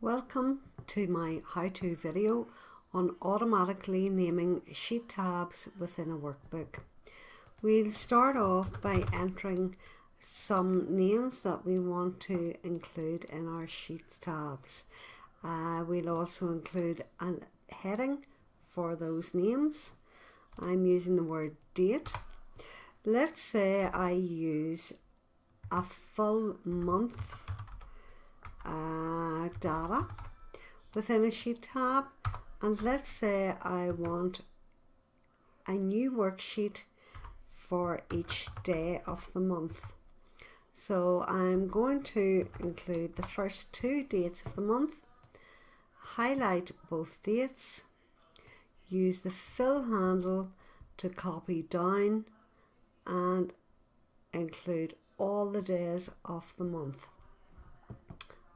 Welcome to my how-to video on automatically naming sheet tabs within a workbook. We'll start off by entering some names that we want to include in our sheet tabs. We'll also include a heading for those names. I'm using the word date. Let's say I use a full month data within a sheet tab, and let's say I want a new worksheet for each day of the month. So I'm going to include the first 2 dates of the month, highlight both dates, use the fill handle to copy down and include all the days of the month.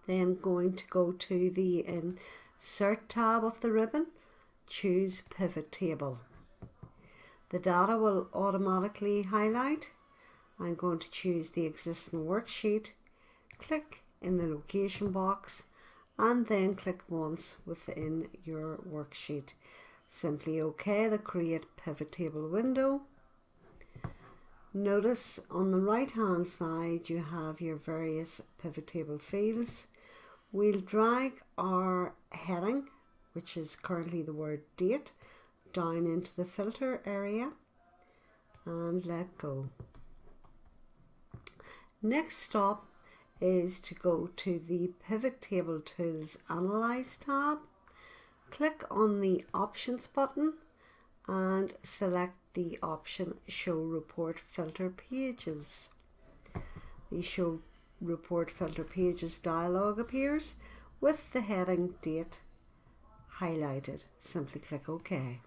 Then going to go to the Insert tab of the ribbon, choose Pivot Table. The data will automatically highlight. I'm going to choose the existing worksheet, click in the location box, and then click once within your worksheet. Simply OK the Create Pivot Table window. Notice on the right hand side you have your various pivot table fields. We'll drag our heading, which is currently the word date, down into the filter area and let go. Next stop is to go to the Pivot Table Tools Analyze tab. Click on the Options button and select the option Show Report Filter Pages. The Show Report Filter Pages dialog appears with the heading Date highlighted. Simply click OK.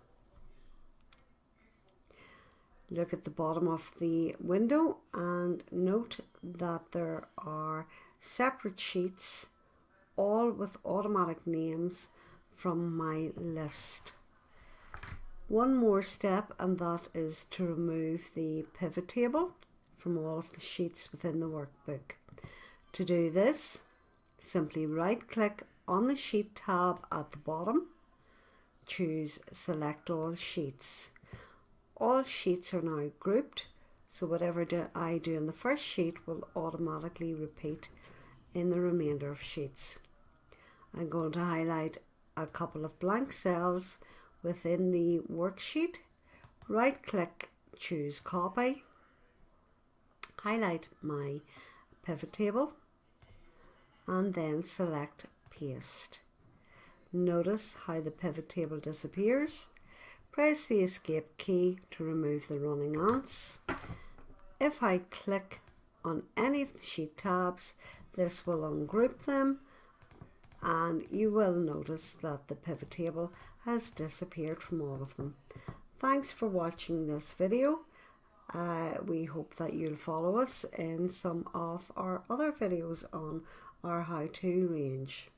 Look at the bottom of the window and note that there are separate sheets, all with automatic names from my list. One more step, and that is to remove the pivot table from all of the sheets within the workbook. To do this, simply right click on the sheet tab at the bottom, choose Select All Sheets. All sheets are now grouped, so whatever I do in the first sheet will automatically repeat in the remainder of sheets. I'm going to highlight a couple of blank cells within the worksheet, right click, choose Copy, highlight my pivot table and then select Paste. Notice how the pivot table disappears. Press the Escape key to remove the running ants. If I click on any of the sheet tabs, this will ungroup them and you will notice that the pivot table has disappeared from all of them. Thanks for watching this video. We hope that you'll follow us in some of our other videos on our how-to range.